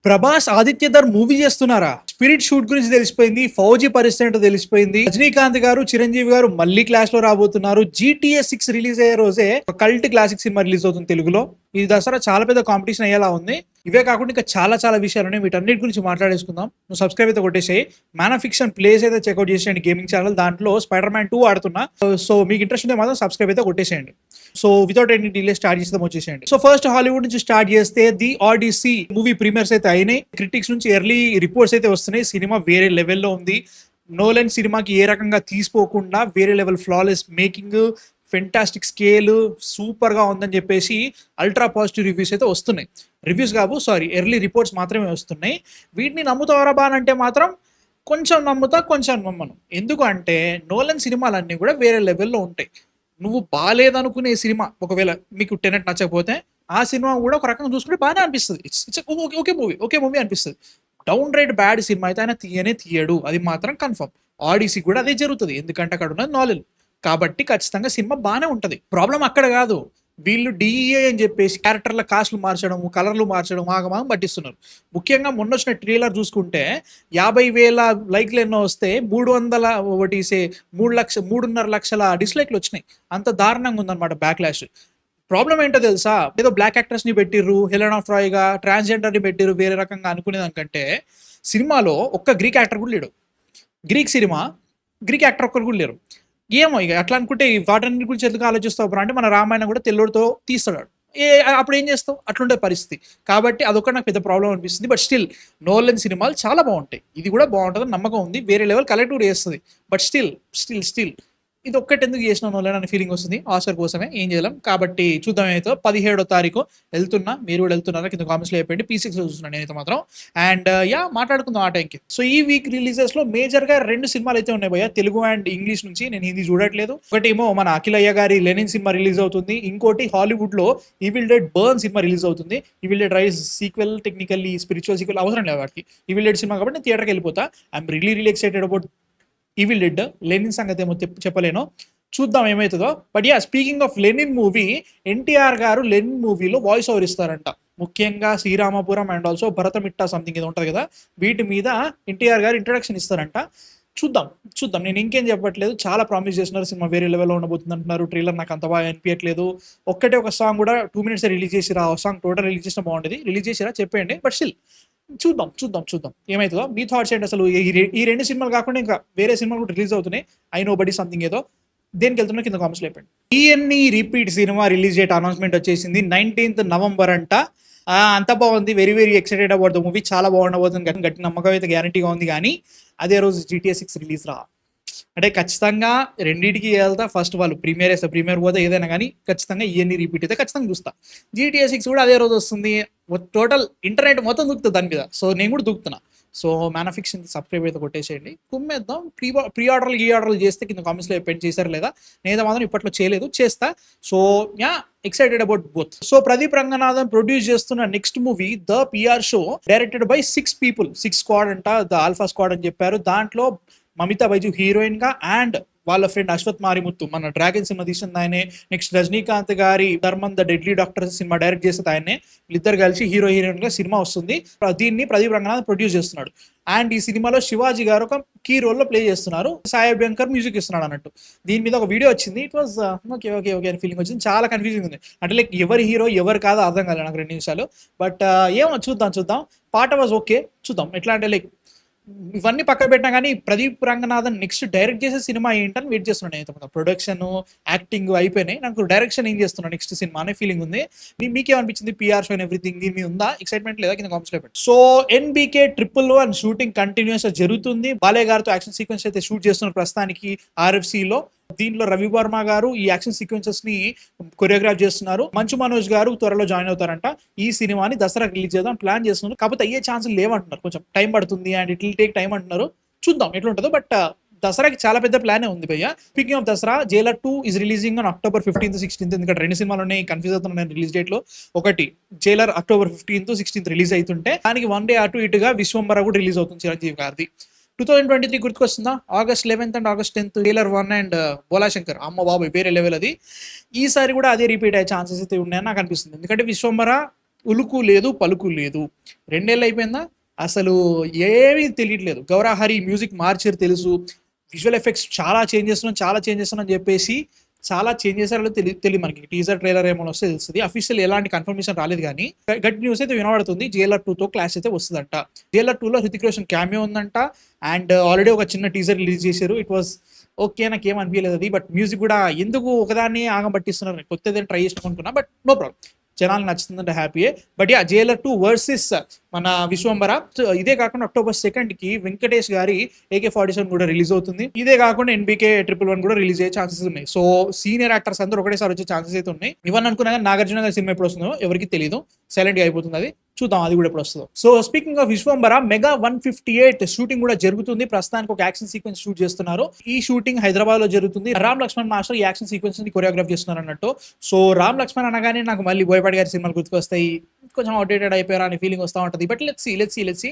Prabhas Adityadhar movie చేస్తున్నారా? Spirit shoot గురించి తెలిసిపోయింది. ఫౌజీ పరిస్థితి ఏంటో తెలిసిపోయింది. రజనీకాంత్ గారు, చిరంజీవి గారు మళ్ళీ క్లాష్ లో రాబోతున్నారు. GTA 6 రిలీజ్ అయ్యే రోజే ఒక కల్ట్ క్లాసిక్ సినిమా రిలీజ్ అవుతుంది తెలుగులో. ఈ దసరా చాలా పెద్ద కాంపిటీషన్ అయ్యేలా ఉంది. ఇవే కాకుండా ఇంకా చాలా విషయాలు ఉన్నాయి. వీటన్నిటి గురించి మాట్లాడేసుకుందాం. నువ్వు సబ్స్క్రైబ్ అయితే కొట్టేసేయి. మ్యాన్ ఆఫ్ ఫిక్షన్ ప్లేస్ అయితే చెక్అౌట్ చేసేయండి గేమింగ్ ఛానల్. దాంట్లో స్పైడర్ మ్యాన్ 2 ఆడుతున్నా. సో మీకు ఇంట్రెస్ట్ ఉంటే మాత్రం సబ్స్క్రైబ్ అయితే కొట్టేసేయండి. So without any delay start చేసేద్దాం, వచ్చేసేయండి. సో ఫస్ట్ హాలీవుడ్ నుంచి స్టార్ట్ చేస్తే ది ఆడిసీ మూవీ ప్రీమియర్స్ అయితే అయినాయి. క్రిటిక్స్ నుంచి ఎర్లీ రిపోర్ట్స్ అయితే వస్తున్నాయి. సినిమా వేరే లెవెల్లో ఉంది. నోలన్ సినిమాకి ఏ రకంగా తీసుకోకుండా వేరే level flawless making, fantastic scale, super గా ఉందని చెప్పేసి అల్ట్రా పాజిటివ్ రివ్యూస్ అయితే వస్తున్నాయి. రివ్యూస్ కావు, సారీ, ఎర్లీ రిపోర్ట్స్ మాత్రమే వస్తున్నాయి. వీటిని నమ్ముతావరా బా అంటే మాత్రం కొంచెం నమ్ముతా, కొంచెం నమ్మను. ఎందుకు అంటే నోలన్ సినిమాలన్నీ కూడా వేరే లెవెల్లో ఉంటాయి. నువ్వు బాగాలేదనుకునే సినిమా ఒకవేళ మీకు టెనెట్ నచ్చకపోతే ఆ సినిమా కూడా ఒక రకంగా చూసుకుంటే బాగానే అనిపిస్తుంది. ఇట్స్ ఓకే మూవీ అనిపిస్తుంది. డౌన్ రైట్ బ్యాడ్ సినిమా అయితే ఆయన తీయడు, అది మాత్రం కన్ఫర్మ్. ఆడిసీ కూడా అదే జరుగుతుంది, ఎందుకంటే అక్కడ ఉన్నది నాలెడ్జ్ కాబట్టి ఖచ్చితంగా సినిమా బాగానే ఉంటుంది. ప్రాబ్లం అక్కడ కాదు. వీళ్ళు డిఈఏ అని చెప్పేసి క్యారెక్టర్ల కాస్ట్లు మార్చడం, కలర్లు మార్చడం ఆగమాగం పట్టిస్తున్నారు. ముఖ్యంగా మొన్న వచ్చిన ట్రైలర్ చూసుకుంటే 50,000 లైక్లు ఎన్నో వస్తే 3,5 లక్షల డిస్లైక్లు వచ్చినాయి. అంత దారుణంగా ఉందన్నమాట బ్యాక్లాష్. ప్రాబ్లం ఏంటో తెలుసా? ఏదో బ్లాక్ యాక్టర్స్ ని పెట్టిర్రు, హెలెన్ ఆఫ్ ట్రాయ్ గా, ట్రాన్స్జెండర్ ని పెట్టిర్రు వేరే రకంగా అనుకునేదానికంటే సినిమాలో ఒక్క గ్రీక్ యాక్టర్ కూడా లేడు. గ్రీక్ సినిమా, గ్రీక్ యాక్టర్ ఒక్కరు కూడా లేరు. ఏమో ఇక అట్లా అనుకుంటే వాటన్నిటి గురించి ఎందుకు ఆలోచిస్తావు అంటే మన రామాయణం కూడా తెల్లోడితో తీస్తాడు. అప్పుడు ఏం చేస్తావు? అట్లుండే పరిస్థితి. కాబట్టి అదొక నాకు పెద్ద ప్రాబ్లం అనిపిస్తుంది. బట్ స్టిల్ నోలన్ సినిమాలు చాలా బాగుంటాయి. ఇది కూడా బాగుంటుందని నమ్మకం ఉంది. వేరే లెవెల్ కలెక్ట్ కూడా చేస్తుంది. బట్ స్టిల్ ఇది ఒక్కటి ఎందుకు చేసిన నోలన్ అనే ఫీలింగ్ వస్తుంది. ఆస్కర్ కోసమే, ఏం చేయలేం. కాబట్టి చూద్దాం. ఏమైతే 17వ తారీఖు వెళ్తున్నా, మీరు కూడా వెళ్తున్నారా కింద కామెంట్స్లో చెప్పండి. P6 చూస్తున్నాను నేనైతే మాత్రం. అండ్ మాట్లాడుకుందాం ఆ టైంకి. సో ఈ వీక్ రిలీజెస్ లో మేజర్ గా 2 సినిమాలు అయితే ఉన్నాయి భయ్య, తెలుగు అండ్ ఇంగ్లీష్ నుంచి. నేను హిందీ చూడట్లేదు. ఒకటేమో మన అఖిలయ్య గారి లెనిన్ సినిమా రిలీజ్ అవుతుంది. ఇంకోటి హాలీవుడ్ లో ఈవిల్ డెడ్ బర్న్ సినిమా రిలీజ్ అవుతుంది. Evil Dead Rise sequel, technically spiritual sequel అవసరం లేదు వాటికి. ఈవిల్ డెడ్ సినిమా కాబట్టి నేను థియేటర్కి వెళ్ళిపోతా. I'm really excited about evil dead. Lenin సంగతి ఏమో చెప్పలేను, చూద్దాం ఏమవుతుందో. But speaking of Lenin movie, NTR garu Lenin మూవీలో వాయిస్ ఓవర్ ఇస్తారంట. ముఖ్యంగా Sriramapuram and also Bharatamitta something ఇది ఉంటుంది కదా, వీటి మీద ఎన్టీఆర్ గారు ఇంట్రడక్షన్ ఇస్తారంట. చూద్దాం. నేను ఇంకేం చెప్పట్లేదు. చాలా ప్రామిస్ చేస్తున్నారు. సినిమా వేరే లెవెల్లో ఉండబోతుంది అంటున్నారు. ట్రైలర్ నాకు అంత బాగా అనిపించట్లేదు. ఒక సాంగ్ కూడా 2 minutes రిలీజ్ చేసిరా. ఆ సాంగ్ టోటల్ రిలీజ్ చేసిన బాగుంటుంది. రిలీజ్ చేసిరా చెప్పండి. బట్ స్టిల్ చూద్దాం ఏమవుతుందో. మీ థాట్స్ ఏంటి అసలు? ఈ 2 సినిమాలు కాకుండా ఇంకా వేరే సినిమాలు కూడా రిలీజ్ అవుతున్నాయి. ఐ నో బడీ సంథింగ్ ఏదో. దేనికి వెళ్తున్నా కింద కామెంట్స్ లేపండి. ఈఎన్ఈ రిపీట్ సినిమా రిలీజ్ డేట్ అనౌన్స్మెంట్ వచ్చేసింది. 19th November అంట. అంత బాగుంది. Very excited about the movie. చాలా బాగుండబోతుంది. గట్టి నమ్మకం అయితే గ్యారంటీగా ఉంది. కానీ అదే రోజు GTA 6 రిలీజ్ రా అంటే ఖచ్చితంగా రెండింటికి వెళ్తా. ఫస్ట్ వాళ్ళు ప్రీమియర్ పోతే ఏదైనా కానీ ఖచ్చితంగా ఈఎన్ఈ రిపీట్ అయితే ఖచ్చితంగా చూస్తా. GTA 6 కూడా అదే రోజు వస్తుంది. టోటల్ ఇంటర్నెట్ మొత్తం దూకుతుంది దాని మీద. సో నేను కూడా దూకుతున్నా. So Man of Fiction subscribe అయితే కొట్టేసేయండి. కుమ్మేద్దాం. ప్రీ ఆర్డర్లు చేస్తే కింద కామెంట్స్లో పెయింట్ చేశారు లేదా? నేనైతే మాత్రం ఇప్పట్లో చేయలేదు, చేస్తా. So excited about both. So Pradeep Ranganathan produce చేస్తున్న next movie the PR show, directed by 6 people, 6 squad అంట, ద ఆల్ఫా స్క్వాడ్ అని చెప్పారు. దాంట్లో మమితా బైజు హీరోయిన్ గా అండ్ వాళ్ళ ఫ్రెండ్ అశ్వత్ మారిముత్తు మన డ్రాగన్ సినిమా తీసింది ఆయనే. నెక్స్ట్ రజనీకాంత్ గారి ధర్మం ద డెడ్లీ డాక్టర్ సినిమా డైరెక్ట్ చేసేది ఆయనే. వీళ్ళిద్దరు కలిసి హీరోయిన్ గా సినిమా వస్తుంది. దీన్ని ప్రదీప్ రంగనాథ్ ప్రొడ్యూస్ చేస్తున్నాడు. అండ్ ఈ సినిమాలో శివాజీ గారు ఒక కీ రోల్ లో ప్లే చేస్తున్నారు. సాయి అభ్యంకర్ మ్యూజిక్ ఇస్తున్నాడు అన్నట్టు. దీని మీద ఒక వీడియో వచ్చింది. ఇట్ వాజ్ ఓకే అని ఫీలింగ్ వచ్చింది. చాలా కన్ఫ్యూజింగ్ ఉంది. అంటే లైక్ ఎవరి హీరో ఎవరు కాదో అర్థం కాలేదు నాకు 2 నిమిషాలు. బట్ ఏమో చూద్దాం. పాట వాజ్ ఓకే. చూద్దాం ఎట్లా అంటే లైక్ ఇవన్నీ పక్క పెట్టినా కానీ ప్రదీప్ రంగనాథన్ నెక్స్ట్ డైరెక్ట్ చేసే సినిమా ఏంటని వెయిట్ చేస్తున్నాను నేను. ప్రొడక్షన్, యాక్టింగ్ అయిపోయినాయి. నాకు డైరెక్షన్ ఏం చేస్తున్నా నెక్స్ట్ సినిమా అనే ఫీలింగ్ ఉంది. మీకేమనిపించింది? PR షో అండ్ ఎవ్రీథింగ్ దీని మీద ఉందా ఎక్సైట్మెంట్ లేదా? కింద కామెంట్స్ లో పెట్టండి. సో NBK 111 షూటింగ్ కంటిన్యూస్ జరుగుతుంది. బాలయ్య గారితో యాక్షన్ సీక్వెన్స్ అయితే షూట్ చేస్తున్నారు ప్రస్తుతానికి RFC లో. దీంట్లో రవి వర్మ గారు ఈ యాక్షన్ సీక్వెన్సెస్ ని కొరియోగ్రాఫ్ చేస్తున్నారు. మంచు మనోజ్ గారు త్వరలో జాయిన్ అవుతారంట. ఈ సినిమాని దసరా రిలీజ్ చేద్దాం ప్లాన్ చేస్తున్నారు. కాకపోతే అయ్యే ఛాన్సులు లేవంటున్నారు. కొంచెం టైం పడుతుంది and it will take time అంటున్నారు. చూద్దాం ఎట్లుంటుందో. బట్ దసరాకి చాలా పెద్ద ప్లానే ఉంది భయ్య. Speaking of Dasara, Jailer 2 is releasing on October 15th, 16th. ఎందుకంటే 2 సినిమాలు ఉన్నాయి, కన్ఫ్యూజ్ అవుతున్నాను రిలీజ్ డేట్ లో. ఒకటి Jailer October 15th, 16th release అవుతుంటే దానికి 1 day అటు ఇటుగా విశ్వంబర కూడా రిలీజ్ అవుతుంది చిరంజీవి గారిది. 2023 గుర్తుకొస్తుందా? August 11th and August 10th Jailer 1 and Bhola Shankar. అమ్మ బాబు వేరే లెవెల్ అది. ఈసారి కూడా అదే రిపీట్ అయ్యే ఛాన్సెస్ అయితే ఉన్నాయని నాకు అనిపిస్తుంది. ఎందుకంటే విశ్వంబర ఉలుకు లేదు, పలుకు లేదు. 2 నెలలు అయిపోయిందా? అసలు ఏమీ తెలియట్లేదు. గౌరహరి మ్యూజిక్ మార్చారు తెలుసు. విజువల్ ఎఫెక్ట్స్ చాలా చేంజ్ చేస్తున్నాం అని చెప్పేసి చాలా చేంజ్ చేశారో తెలియదు మనకి. టీజర్ ట్రైలర్ ఏమైనా వస్తే తెలుస్తుంది. అఫీషియల్ ఎలాంటి కన్ఫర్మేషన్ రాలేదు కానీ గట్టి న్యూస్ అయితే వినబడుతుంది. జైలర్ 2తో క్లాష్ అయితే వస్తుందంట. జైలర్ 2లో హృతిక్ రోషన్ క్యామియో ఉందంట. అండ్ ఆల్రెడీ ఒక చిన్న టీజర్ రిలీజ్ చేశారు. ఇట్ వాస్ ఓకే, నాకు ఏం అనిపించలేదు అది. బట్ మ్యూజిక్ కూడా ఎందుకు ఒకదాన్ని ఆగం పట్టిస్తున్నారు, కొత్తది ట్రై చేసినాం అనుకున్నా. బట్ నో ప్రాబ్లం, జనాలు నచ్చుతుందంటే హ్యాపీయే. బట్ యా, జైలర్ 2 వర్సెస్ మన విశ్వంబర. ఇదే కాకుండా October 2కి వెంకటేష్ గారి AK-47 కూడా రిలీజ్ అవుతుంది. ఇదే కాకుండా NBK-111 కూడా రిలీజ్ అయ్యే ఛాన్సెస్ ఉన్నాయి. సో సీనియర్ యాక్టర్స్ అందరూ ఒకటేసారి వచ్చే ఛాన్సెస్ అయితే ఉన్నాయి. ఇవన్నీ అనుకున్నా కానీ నాగార్జున గారి సినిమా ఎప్పుడు వస్తుందో ఎవరికి తెలియదు. సైలెంట్ గా అయిపోతుంది అది. చూద్దాం అది కూడా ఎప్పుడు వస్తుందో. So speaking of Vishwambhara, mega 158 shooting కూడా జరుగుతుంది. ప్రస్తుతానికి ఒక యాక్షన్ సీక్వెన్స్ షూట్ చేస్తున్నారు. ఈ షూటింగ్ హైదరాబాద్ లో జరుగుతుంది. రామ్ లక్ష్మణ్ మాస్టర్ ఈ యాక్షన్ సీక్వెన్స్ ని కొరియోగ్రాఫ్ చేస్తున్నారు అన్నట్టు. సో రామ్ లక్ష్మణ్ అనగానే నాకు మళ్ళీ బోయపాటి గారి సినిమాలు గుర్తుకొస్తాయి. కొంచెం అవుట్డేటెడ్ అయిపోయారా అనే ఫీలింగ్ వస్తూ ఉంటుంది. But let's see.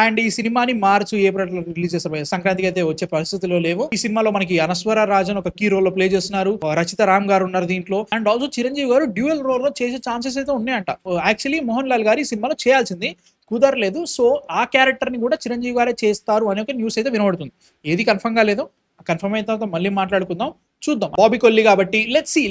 అండ్ ఈ సినిమాని మార్చ్ ఏప్రిల్ రిలీజ్ చేస్తారు. సంక్రాంతికి అయితే వచ్చే పరిస్థితుల్లో లేవు. ఈ సినిమాలో మనకి అనస్వర రాజన్ ఒక కీ రోల్ లో ప్లే చేస్తున్నారు. రచిత రామ్ గారు ఉన్నారు దీంట్లో. అండ్ ఆల్సో చిరంజీవి గారు డ్యూయల్ రోల్ లో చేసే ఛాన్సెస్ అయితే ఉన్నాయంట. యాక్చువల్లీ మోహన్ లాల్ గారు ఈ సినిమాలో చేయాల్సింది, కుదరలేదు. సో ఆ క్యారెక్టర్ ని కూడా చిరంజీవి గారే చేస్తారు అనే ఒక న్యూస్ అయితే వినబడుతుంది. ఏది కన్ఫర్మ్ గా లేదో, కన్ఫర్మ్ అయిన తర్వాత మళ్ళీ మాట్లాడుకుందాం. చూద్దాం. బాబీ కొల్లి కాబట్టి లెట్స్ సీ.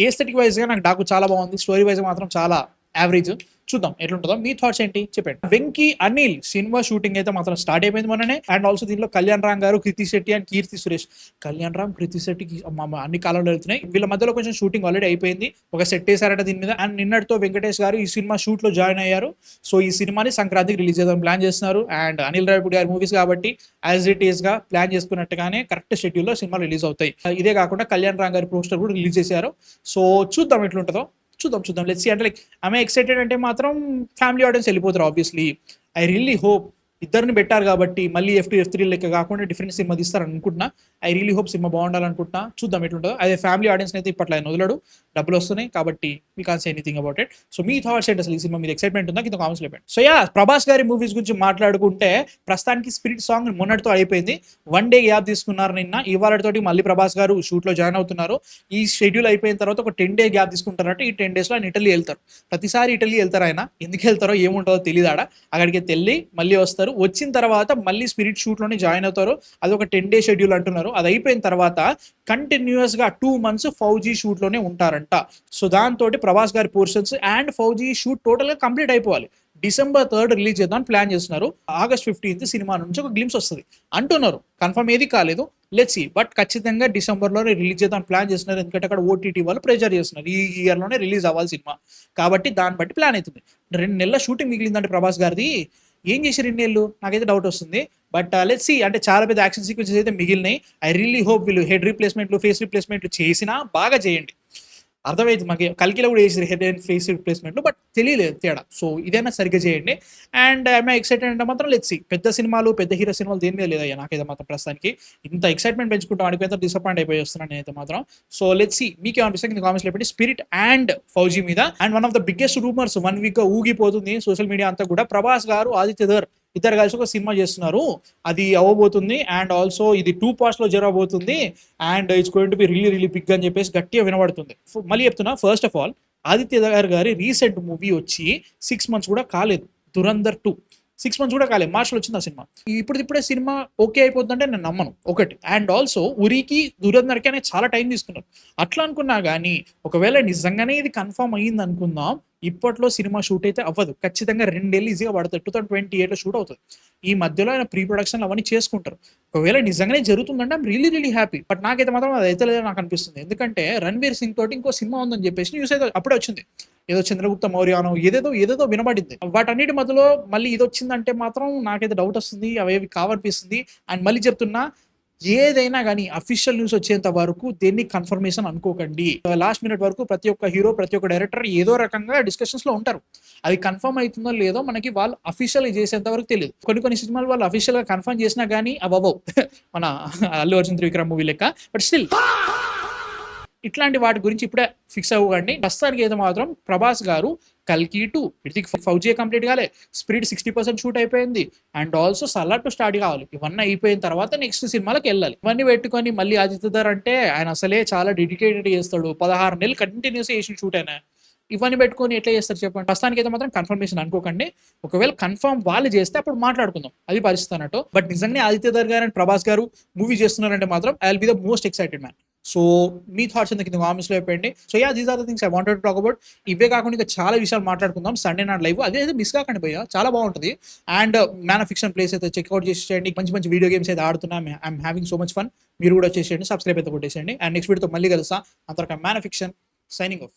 ఏస్థెటిక్ వైజ్ గా నాకు డాకు చాలా బాగుంది. స్టోరీ వైజ్ మాత్రం చాలా యావరేజ్. చూద్దాం ఎట్లుంటుందో. మీ థాట్స్ ఏంటి చెప్పండి. వెంకీ అనిల్ సినిమా షూటింగ్ అయితే మాత్రం స్టార్ట్ అయిపోయింది మొన్ననే. అండ్ ఆల్సో దీనిలో కళ్యాణ్ రామ్ గారు, కృతి శెట్టి అండ్ కీర్తి సురేష్. కళ్యాణ్ రామ్, కృతి శెట్టికి అన్ని కాలంలో వెళ్తున్నాయి. వీళ్ళ మధ్యలో కొంచెం షూటింగ్ ఆల్రెడీ అయిపోయింది. ఒక సెట్ వేసారట దీని మీద. అండ్ నిన్నటితో వెంకటేష్ గారు ఈ సినిమా షూట్ లో జాయిన్ అయ్యారు. సో ఈ సినిమాని సంక్రాంతికి రిలీజ్ చేద్దాం ప్లాన్ చేస్తున్నారు. అండ్ అనిల్ రావిపూడి గారి మూవీస్ కాబట్టి యాజ్ ఇట్ ఈస్ గా ప్లాన్ చేసుకున్నట్టుగానే కరెక్ట్ షెడ్యూల్ లో సినిమా రిలీజ్ అవుతాయి. ఇదే కాకుండా కళ్యాణ్ రామ్ గారి పోస్టర్ కూడా రిలీజ్ చేశారు. సో చూద్దాం ఎట్లుంటుందో. చూద్దాం. Let's see. అంటే లైక్ ఆమె ఎక్సైటెడ్ అంటే మాత్రం ఫ్యామిలీ ఆడియన్స్ వెళ్ళిపోతారు ఆబ్వియస్లీ. ఐ రియల్లీ హోప్ ఇద్దరిని పెట్టారు కాబట్టి మళ్ళీ F2, F3 లెక్క కాకుండా డిఫరెంట్ సినిమా తీస్తారు అనుకుంటున్నా. ఐ రియల్లీ హోప్ సినిమా బాగుండాలనుకుంటున్నా. చూద్దాం ఎట్లుంటుందో. అదే ఫ్యామిలీ ఆడియన్స్ అయితే ఇప్పట్లో ఆయన వదలడు, డబ్బులు వస్తున్నాయి కాబట్టి we can say anything about it. So మీ థాట్స్ ఏంటి అసలు ఈ సినిమా మీద? ఎక్సైట్మెంట్ ఉందా? కింద కామెంట్స్ చెప్పండి. సో యా, ప్రభాస్ గారి మూవీస్ గురించి మాట్లాడుకుంటే ప్రస్తుతానికి స్పిరిట్ సాంగ్ మొన్నటితో అయిపోయింది. 1 డే గ్యాప్ తీసుకున్నారు నిన్న. ఇవాళతోటి మళ్ళీ ప్రభాస్ గారు షూట్ లో జాయిన్ అవుతున్నారు. ఈ షెడ్యూల్ అయిపోయిన తర్వాత ఒక 10 డే గ్యాప్ తీసుకుంటారంటే ఈ 10 days లో ఆయన ఇటలీ వెళ్తారు. ప్రతిసారి ఇటలీ వెళ్తారు ఆయన. ఎందుకు వెళ్తారో ఏముంటుందో తెలియదు ఆడ. అక్కడికి వెళ్ళి మళ్ళీ వస్తారు. వచ్చిన తర్వాత మళ్ళీ స్పిరిట్ షూట్ లోనే జాయిన్ అవుతారు. అది ఒక 10 day షెడ్యూల్ అంటున్నారు. అది అయిపోయిన తర్వాత కంటిన్యూస్ గా 2 months ఫౌజీ షూట్ లోనే ఉంటారంట. సో దాంతో ప్రభాస్ గారి portions and fauji shoot total గా కంప్లీట్ అయిపోవాలి. December 3rd రిలీజ్ చేద్దాం ప్లాన్ చేస్తున్నారు. August 15th సినిమా నుంచి ఒక గ్లిమ్స్ వస్తుంది అంటున్నారు. కన్ఫర్మ్ ఏది కాలేదు, లెట్స్ సీ. బట్ ఖచ్చితంగా డిసెంబర్లోనే రిలీజ్ చేద్దాం ప్లాన్ చేస్తున్నారు. ఎందుకంటే అక్కడ ఓటీటీ వాళ్ళు ప్రెజర్ చేస్తున్నారు. ఈ ఇయర్లోనే రిలీజ్ అవ్వాలి సినిమా కాబట్టి దాన్ని బట్టి ప్లాన్ అవుతుంది. 2 నెలల షూటింగ్ మిగిలిందంటే ప్రభాస్ గారిది. ఏం చేసి 2 నెలలు నాకైతే డౌట్ వస్తుంది. But let's see. అంటే చాలా పెద్ద యాక్షన్ సీక్వెన్సెస్ అయితే మిగిలినాయి. ఐ రియల్లీ హోప్ వీళ్ళు హెడ్ రీప్లేస్మెంట్లు, ఫేస్ రీప్లేస్మెంట్లు చేసినా బాగా చేయండి. అర్థమైంది మనకి. కల్కిలో కూడా చేసి హెడ్ అండ్ ఫేస్ రీప్లేస్మెంట్లు, బట్ తెలియలేదు తేడా. సో ఇదైనా సరిగ్గా చేయండి. అండ్ ఐఎమ్ ఎక్సైటెడ్ అంటే మాత్రం లెట్స్ సీ. పెద్ద సినిమాలు, పెద్ద హీరో సినిమాలు దేని మీద లేదయ్యా నాకైతే మాత్రం ప్రస్తుతానికి. ఇంత ఎక్సైట్మెంట్ పెంచుకుంటాం అడిగిపోతే డిసప్పాయింట్ అయిపోయి వస్తున్నాను నేనైతే మాత్రం. So let's see. మీకు ఏమనిపిస్తుంది కింద కామెంట్స్ లో పెట్టి. స్పిరిట్ అండ్ ఫౌజీ మీద. And one of the biggest rumours 1 week గా ఊగిపోతుంది సోషల్ మీడియా అంతా కూడా. ప్రభాస్ గారు, ఆదిత్య ఇద్దరు కలిసి ఒక సినిమా చేస్తున్నారు. అది అవ్వబోతుంది. అండ్ ఆల్సో ఇది 2 parts లో జరగబోతుంది. And it's going to be really big అని చెప్పేసి గట్టిగా వినబడుతుంది. మళ్ళీ చెప్తున్నా, ఫస్ట్ ఆఫ్ ఆల్ ఆదిత్య గారి రీసెంట్ మూవీ వచ్చి 6 months కూడా కాలేదు. దురంధర్ 2 6 months కూడా కాలేదు. మార్చ్లో వచ్చింది ఆ సినిమా. ఇప్పుడే సినిమా ఓకే అయిపోతుందంటే నేను నమ్మను ఒకటి. అండ్ ఆల్సో ఉరికి, దురంధర్కి అనేది చాలా టైం తీసుకున్నారు. అట్లా అనుకున్నా కానీ ఒకవేళ నిజంగానే ఇది కన్ఫర్మ్ అయ్యింది అనుకుందాం, ఇప్పట్లో సినిమా షూట్ అయితే అవ్వదు. ఖచ్చితంగా 2 ఏళ్ళు ఈజీగా పడుతుంది. 2028లో షూట్ అవుతుంది. ఈ మధ్యలో ఆయన ప్రీ ప్రొడక్షన్ అవన్నీ చేసుకుంటారు. ఒకవేళ నిజంగానే జరుగుతుందంటే ఐమ్ రియల్లీ హ్యాపీ. బట్ నాకైతే మాత్రం అది అయితే లేదని నాకు అనిపిస్తుంది. ఎందుకంటే రణ్వీర్ సింగ్ తోటి ఇంకో సినిమా ఉందని చెప్పేసి న్యూస్ అయితే అప్పుడే వచ్చింది. ఏదో చంద్రగుప్త మౌర్యానో ఏదేదో వినబడింది. వాటన్నిటి మధ్యలో మళ్ళీ ఇది వచ్చిందంటే మాత్రం నాకైతే డౌట్ వస్తుంది. అవేవి కావనిపిస్తుంది. అండ్ మళ్ళీ చెప్తున్నా, ఏదైనా కానీ అఫీషియల్ న్యూస్ వచ్చేంత వరకు దేన్ని కన్ఫర్మేషన్ అనుకోకండి. లాస్ట్ మినిట్ వరకు ప్రతి ఒక్క హీరో, ప్రతి ఒక్క డైరెక్టర్ ఏదో రకంగా డిస్కషన్స్ లో ఉంటారు. అది కన్ఫర్మ్ అవుతుందో లేదో మనకి వాళ్ళు అఫీషియల్ చేసేంత వరకు తెలియదు. కొన్ని సినిమాలు వాళ్ళు అఫీషియల్ గా కన్ఫర్మ్ చేసినా కానీ అవ్వవు. మన అల్లు అర్జున్ త్రివిక్రమ్ మూవీ లెక్క. బట్ స్టిల్ ఇట్లాంటి వాటి గురించి ఇప్పుడే ఫిక్స్ అవ్వకండి. ప్రస్తుతానికి అయితే మాత్రం ప్రభాస్ గారు కల్కి 2, ఇటుకి ఫౌజీ కంప్లీట్ కాలే, స్పిరిట్ 60% షూట్ అయిపోయింది. అండ్ ఆల్సో సలార్ 2 స్టార్ట్ కావాలి. ఇవన్నీ అయిపోయిన తర్వాత నెక్స్ట్ సినిమాలకు వెళ్ళాలి. ఇవన్నీ పెట్టుకొని మళ్ళీ ఆదిత్య అంటే ఆయన అసలే చాలా డెడికేటెడ్ చేస్తాడు. 16 నెలలు కంటిన్యూస్ చేసి షూట్ అయినా ఇవన్నీ పెట్టుకొని ఎట్లా చేస్తారు చెప్పండి. ప్రస్తుతానికి అయితే మాత్రం కన్ఫర్మేషన్ అనుకోకండి. ఒకవేళ కన్ఫర్మ్ వాళ్ళు చేస్తే అప్పుడు మాట్లాడుకుందాం. అది పరిస్థితి అన్నట్టు. బట్ నిజంగానే ఆదిత్య ధర్ గారు అండ్ ప్రభాస్ గారు మూవీ చేస్తున్నారంటే మాత్రం I will be the most excited man. So మీ థాట్స్ కింద కామెంట్స్ లో చెప్పండి. So these are the things I wanted to talk about. ఇవే కాకుండా ఇంకా చాలా విషయాలు మాట్లాడుకుందాం సండే నాడు లైవ్. అదే మిస్ కాకండి భయ్య, చాలా బాగుంటుంది. And Man of Fiction plays అయితే చెక్అవుట్ చేసేయండి. మంచి మంచి వీడియో గేమ్స్ అయితే ఆడుతున్నాం. I'm having so much fun. మీరు కూడా వచ్చేసేయండి, సబ్స్క్రైబ్ అయితే కొట్టేసేయండి. అండ్ నెక్స్ట్ వీడియోతో మళ్ళీ కలుస్తా. అంతవరకు man of fiction signing off.